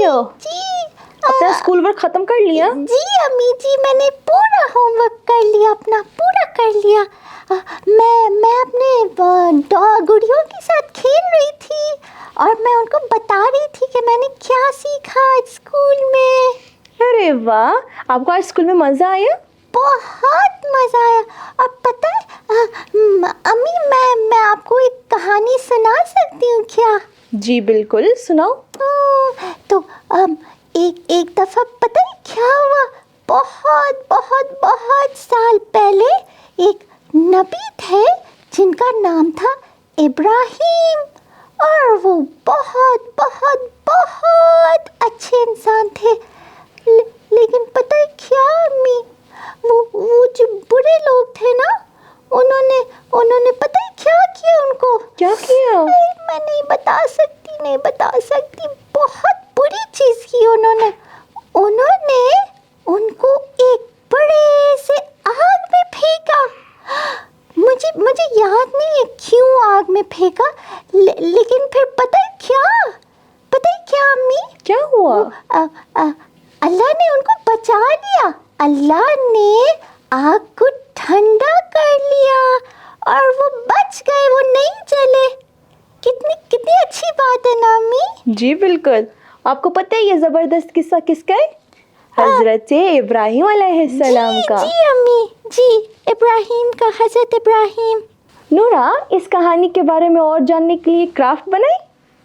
रही हो? जी अपना स्कूल वर्क खत्म कर लिया? जी अम्मी जी, मैंने पूरा होमवर्क कर लिया, अपना पूरा कर लिया। मैं अपने गुड़ियों के साथ खेल रही थी और मैं उनको बता रही थी कि मैंने क्या सीखा आज स्कूल में। अरे वाह, आपको आज स्कूल में मजा आया? बहुत मजा आया। और पता है अम्मी, मैं आपको एक कहानी सुना सकती हूँ क्या? जी बिल्कुल, सुनाओ। तो एक दफा पता है क्या हुआ? बहुत बहुत बहुत साल पहले एक नबी थे जिनका नाम था इब्राहिम, और वो बहुत बहुत बहुत अच्छे इंसान थे। लेकिन पता है क्या अम्मी, वो जो बुरे लोग थे ना, उन्होंने पता है क्या किया उनको? क्या किया? मैं नहीं बता सकती, बहुत बुरी चीज की उन्होंने उनको एक बड़े से आग में फेंका। मुझे याद नहीं है क्यों आग में फेंका, लेकिन फिर पता है क्या अम्मी? क्या हुआ? अल्लाह ने उनको बचा लिया। अल्लाह ने आग को ठंडा कर लिया और वो बच गए, वो नहीं जले। कितनी अच्छी बात है ना अम्मी? जी बिल्कुल। आपको पता है ये जबरदस्त किस्सा किसका है? हजरत इब्राहिम अलैहिस्सलाम का। जी अम्मी जी, इब्राहिम का, हजरत इब्राहिम। नूरा, इस कहानी के बारे में और जानने के लिए क्राफ्ट बनाए?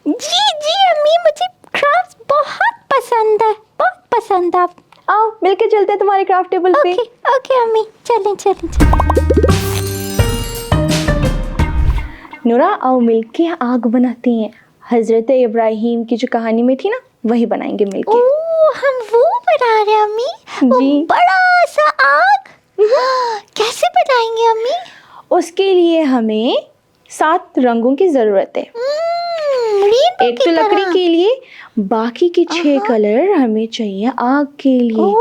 जी अम्मी, मुझे क्राफ्ट बहुत पसंद है, बहुत पसंद है। आओ मिलके चलते हैं तुम्हारे क्राफ्ट टेबल पे। ओके अम्मी, चलें। नूरा, आओ मिलके आग बनाते हैं। हजरत इब्राहिम की जो कहानी में थी ना, वही बनाएंगे मिलके। हम वो बना रहे हैं अम्मी? जी। वो बड़ा सा आग कैसे बनाएंगे अम्मी? उसके लिए हमें 7 रंगों की जरूरत है। एक तो लकड़ी के लिए, बाकी के 6 कलर हमें चाहिए आग के लिए।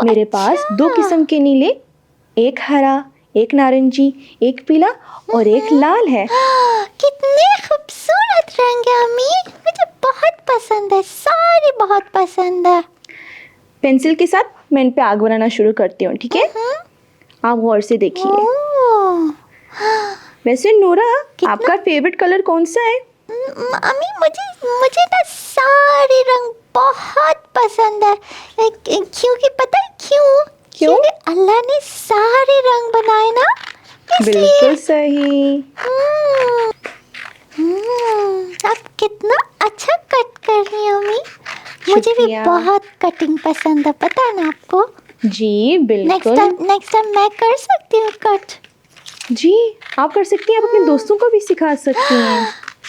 मेरे पास 2 किस्म के नीले, एक हरा, एक नारंगी, एक पीला और एक लाल है। कितने खूबसूरत रंग है अम्मी, मुझे बहुत पसंद है, सारे बहुत पसंद है। पेंसिल के साथ मैं इन पे आग बनाना शुरू करती हूँ, ठीक है? आप गौर से देखिए। वैसे नूरा, आपका फेवरेट कलर कौन सा है? अम्मी, मुझे ना सारे रंग बहुत पसंद है। क्योंकि पता है क्यों? क्योंकि अल्लाह ने सारे रंग बनाए ना, इसलिए। बिल्कुल सही। आप कितना अच्छा कट कर रही हैं अम्मी, मुझे भी बहुत कटिंग पसंद है, पता है ना आपको? जी बिल्कुल। नेक्स्ट टाइम मैं कर सकती हूँ कट। जी आप कर सकती हैं, आप अपने दोस्तों को भी सिखा सकती हैं।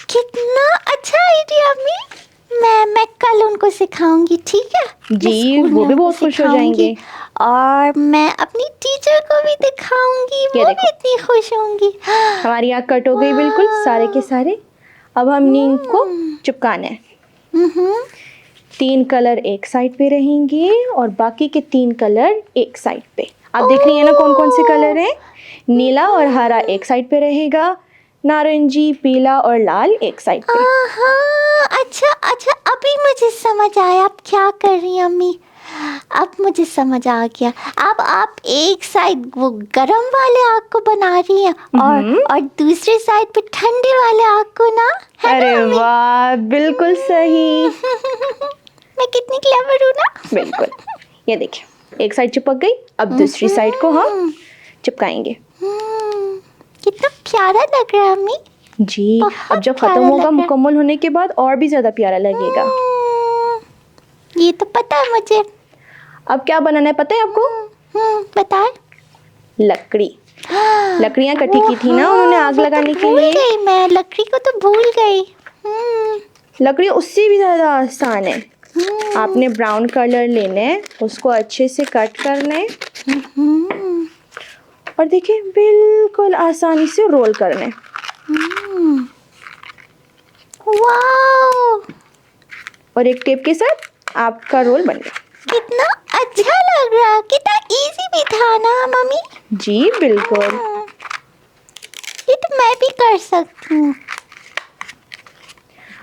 कितना अच्छा आइडिया अम्मी, मैं कल उनको सिखाऊंगी, ठीक है? जी, वो भी बहुत खुश हो जाएंगे। और मैं अपनी टीचर को भी दिखाऊंगी, वो भी इतनी खुश होंगी। हमारी आग कट हो गई बिल्कुल सारे के सारे। अब हमने इनको चिपकाना है। 3 कलर एक साइड पे रहेंगे और बाकी के 3 कलर एक साइड पे। आप देख रही हैं ना कौन कौन से कलर हैं? नीला और हरा एक साइड पे रहेगा, नारंगी, पीला और लाल एक साइड पे। अच्छा, अभी मुझे समझ आया आप क्या कर रही हैं अम्मी। अब मुझे समझ आ गया। अब आप एक साइड वो गरम वाले आग को बना रही हैं और दूसरे साइड पे ठंडे वाले आग को ना। अरे वाह, बिल्कुल सही। मैं कितनी क्लेवर हूँ ना। बिल्कुल। ये देखिए, एक साइड चिपक गई, अब दूसरी साइड को हम चिपकाएंगे। कितना प्यारा लग रहा है अम्मी। जी, अब जब खत्म होगा मुकम्मल होने के बाद और भी ज्यादा प्यारा लगेगा। ये तो पता है मुझे। अब क्या बनाना है पता है आपको? बताएं। लकड़ी। लकड़ियाँ इकट्ठी की थी ना उन्होंने आग लगाने के लिए। भूल गई मैं, लकड़ी को तो भूल गई। लकड़ी उससे भी ज्यादा आसान है। आपने ब्राउन कलर लेना है, उसको अच्छे से कट करना है और देखिए बिल्कुल आसानी से रोल करना है। वाओ! और एक टेप के साथ आपका रोल बन गया। कितना अच्छा लग रहा है, कितना इजी भी था ना मम्मी। जी बिल्कुल। ये तो मैं भी कर सकती हूँ।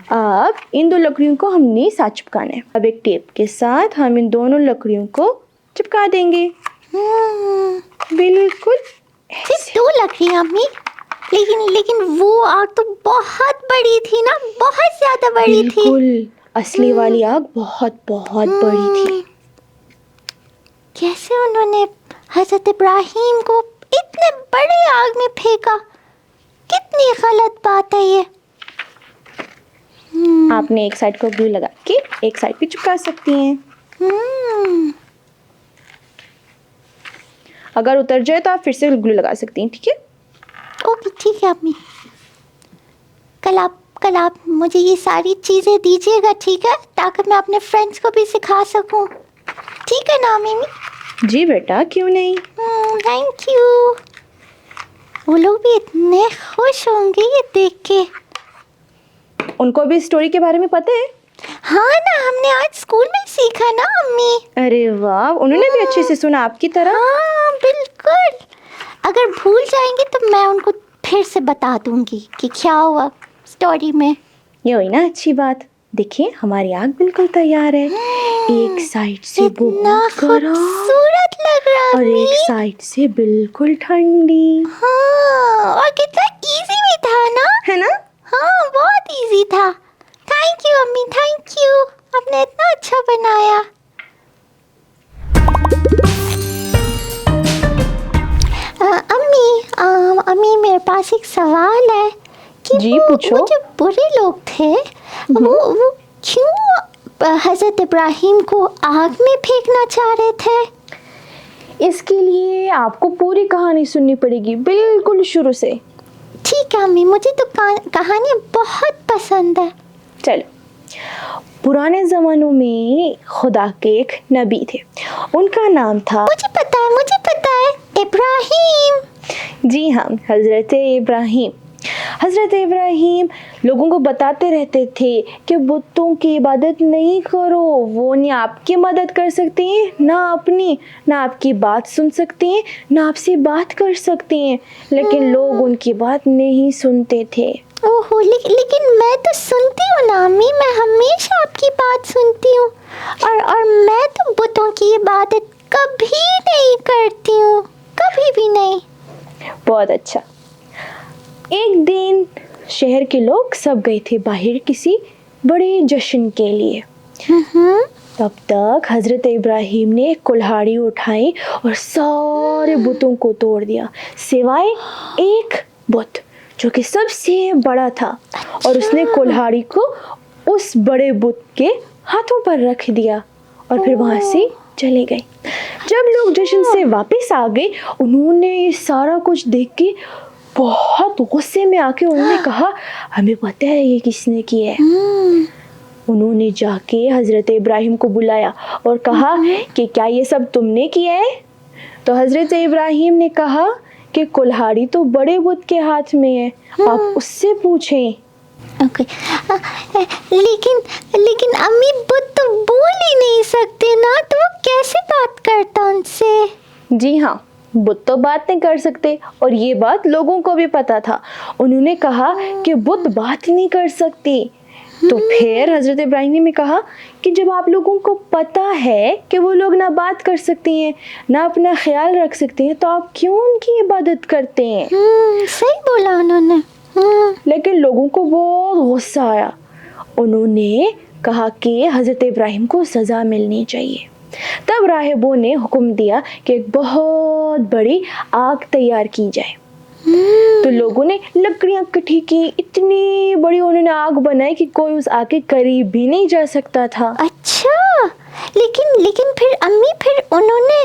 अब इन दो लकड़ियों को हमने साथ चिपकाना है। अब एक टेप के साथ हम इन दोनों लकड़ियों को चिपका देंगे। बिल्कुल सिर्फ 2 लकड़ियाँ अम्मी, लेकिन वो आग तो बहुत बड़ी थी ना, बहुत ज्यादा बड़ी थी। बिल्कुल, असली वाली आग बहुत बहुत बड़ी थी। कैसे उन्होंने हजरत इब्राहिम को इतने बड़े आग में फेंका? कितनी गलत बात है ये। आपने एक साइड को ग्लू लगा के एक साइड पे चिपका सकती हैं। अगर उतर जाए तो आप फिर से ग्लू लगा सकती हैं, ठीक है? ओके ठीक है अम्मी। कल आप मुझे ये सारी चीजें दीजिएगा, ठीक है, ताकि मैं अपने फ्रेंड्स को भी सिखा सकूं। ठीक है ना मम्मी? जी बेटा, क्यों नहीं। Thank you. वो लोग भी इतने खुश होंगे ये देख के। उनको भी स्टोरी के बारे में पता है? हाँ ना, हमने आज स्कूल में सीखा ना अम्मी। अरे वाह, उन्होंने भी अच्छे से सुना आपकी तरह। हाँ बिल्कुल। अगर भूल जाएंगे तो मैं उनको फिर से बता दूंगी कि क्या हुआ स्टोरी में। ये हुई ना अच्छी बात। देखिए हमारी आग बिल्कुल तैयार है। एक साइड से बहुत गरम खूबसूरत लग रहा है और एक साइड से बिल्कुल ठंडी। हाँ, और कितना इजी भी था ना, है ना? हाँ बहुत इजी था। थैंक यू अम्मी, थैंक यू, आपने इतना अच्छा बनाया। अम्मी मेरे पास एक सवाल है कि जी, पूछो। वो जो बुरे लोग थे वो क्यों हजरत इब्राहिम को आग में फेंकना चाह रहे थे? इसके लिए आपको पूरी कहानी सुननी पड़ेगी, बिल्कुल शुरू से। ठीक है अम्मी, मुझे तो कहानी बहुत पसंद है। चलो, पुराने ज़मानों में खुदा के एक नबी थे। उनका नाम था, मुझे पता है, इब्राहिम। जी हाँ, हज़रत इब्राहिम। हज़रत इब्राहिम लोगों को बताते रहते थे कि बुतों की इबादत नहीं करो, वो नहीं आपकी मदद कर सकते हैं, ना आपकी बात सुन सकते हैं, ना आपसे बात कर सकते हैं। लेकिन लोग उनकी बात नहीं सुनते थे। ओहो, लेकिन मैं तो सुनती हूँ ना अम्मी, मैं हमेशा आपकी बात सुनती हूँ। और मैं तो बुतों की इबादत कभी नहीं करती हूँ, कभी भी नहीं। बहुत अच्छा। एक दिन शहर के लोग सब गए थे बाहर किसी बड़े जश्न के लिए। तब तक हज़रत इब्राहिम ने एक कुल्हाड़ी उठाई और सारे बुतों को तोड़ दिया, सिवाय एक बुत जो कि सबसे बड़ा था। और उसने कुल्हाड़ी को उस बड़े बुत के हाथों पर रख दिया और फिर वहाँ से चले गए। जब लोग जश्न से वापस आ गए, उन्होंने ये सारा कुछ देख के बहुत गुस्से में आके उन्होंने कहा, हमें पता है ये किसने किया है। उन्होंने जाके हज़रत इब्राहिम को बुलाया और कहा कि क्या ये सब तुमने किया है? तो हज़रत इब्राहिम ने कहा कि कुल्हाड़ी तो बड़े बुत के हाथ में है, आप उससे पूछें। ओके। लेकिन अम्मी बुत तो बोल ही नहीं सकते ना, तो वो कैसे बात करता उनसे? जी हाँ, बुत तो बात नहीं कर सकते और ये बात लोगों को भी पता था। उन्होंने कहा कि बुत बात नहीं कर सकती। तो फिर हज़रत इब्राहिम ने कहा कि जब आप लोगों को पता है कि वो लोग ना बात कर सकते हैं, ना अपना ख्याल रख सकते हैं, तो आप क्यों उनकी इबादत करते हैं? सही बोला उन्होंने। लेकिन लोगों को बहुत गुस्सा आया। उन्होंने कहा कि हज़रत इब्राहिम को सज़ा मिलनी चाहिए। तब राहिबों ने हुक्म दिया कि एक बहुत बड़ी आग तैयार की जाए। तो लोगों ने लकड़ियां इकट्ठी की, इतनी बड़ी उन्होंने आग बनाई कि कोई उस आग के करीब भी नहीं जा सकता था। अच्छा, लेकिन फिर अम्मी, फिर उन्होंने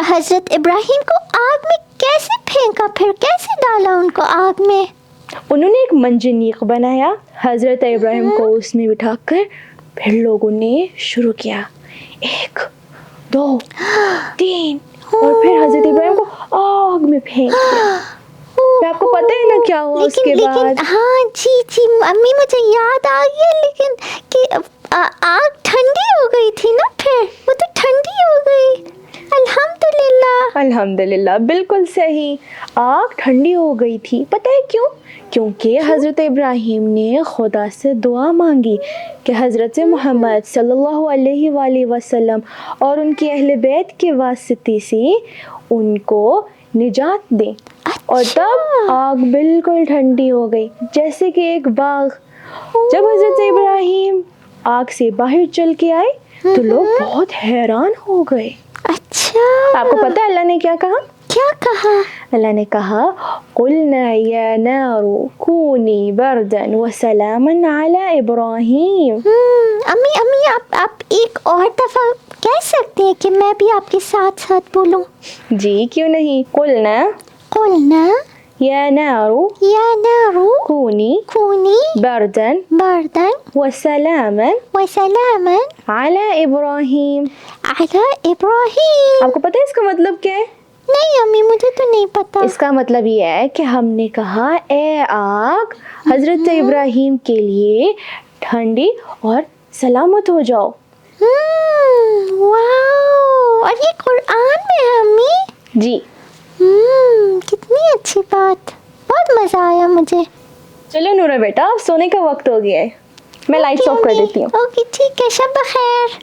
हजरत इब्राहिम को आग में कैसे फेंका? फिर कैसे डाला उनको आग में? उन्होंने एक मंजनीक बनाया, हज़रत इब्राहिम को उसमें बिठाकर फिर लोगों ने शुरू किया, 1 2 3 और फिर हज़रत इब्राहिम को आग में फेंक दिया। आपको पता है ना क्या हुआ उसके बाद? हाँ जी अम्मी, मुझे याद आ गया, लेकिन कि आग ठंडी हो गई थी ना, फिर वो तो ठंडी हो गई। अल्हम्दुलिल्लाह। الحمدللہ بالکل صحیح. آگ ٹھنڈی ہو گئی تھی. پتہ ہے کیوں؟ کیونکہ حضرت ابراہیم نے خدا سے دعا مانگی کہ حضرت محمد صلی اللہ علیہ وآلہ وسلم اور ان کے اہل بیت کے واسطے سے ان کو نجات دیں. اور تب آگ بالکل ٹھنڈی ہو گئی جیسے کہ ایک باغ. جب حضرت ابراہیم آگ سے باہر چل کے آئے تو لوگ بہت حیران ہو گئے. اچھا، آپ کو پتہ ہے اللہ نے کیا کہا؟ کیا کہا؟ اللہ نے کہا قُلْنَا يَا نَارُ كُونِي بَرْدًا وَسَلَامًا عَلَىٰ إِبْرَاهِيمَ. امی آپ ایک اور دفعہ کہہ سکتے ہیں کہ میں بھی آپ کے ساتھ ساتھ بولوں؟ جی کیوں نہیں. قُلْنَا قُلْنَا يَا نَارُ یا نارو كُونِي کونی بَرْدًا بردن وَسَلَامًا وسلاما عَلَىٰ إِبْرَاهِيمَ. علی ابراہیم. آپ کو پتہ ہے اس کا مطلب کیا ہے؟ نہیں امی، مجھے تو نہیں پتا. اس کا مطلب یہ ہے کہ ہم نے کہا اے آگ حضرت ابراہیم کے لیے ٹھنڈی اور سلامت ہو جاؤ. واو، اور یہ قرآن میں ہے امی؟ جی. کتنی اچھی بات، بہت مزہ آیا مجھے. چلو نورا بیٹا اب سونے کا وقت ہو گیا ہے. میں لائٹس آف کر دیتی ہوں. اوکے ٹھیک ہے، شب بخیر.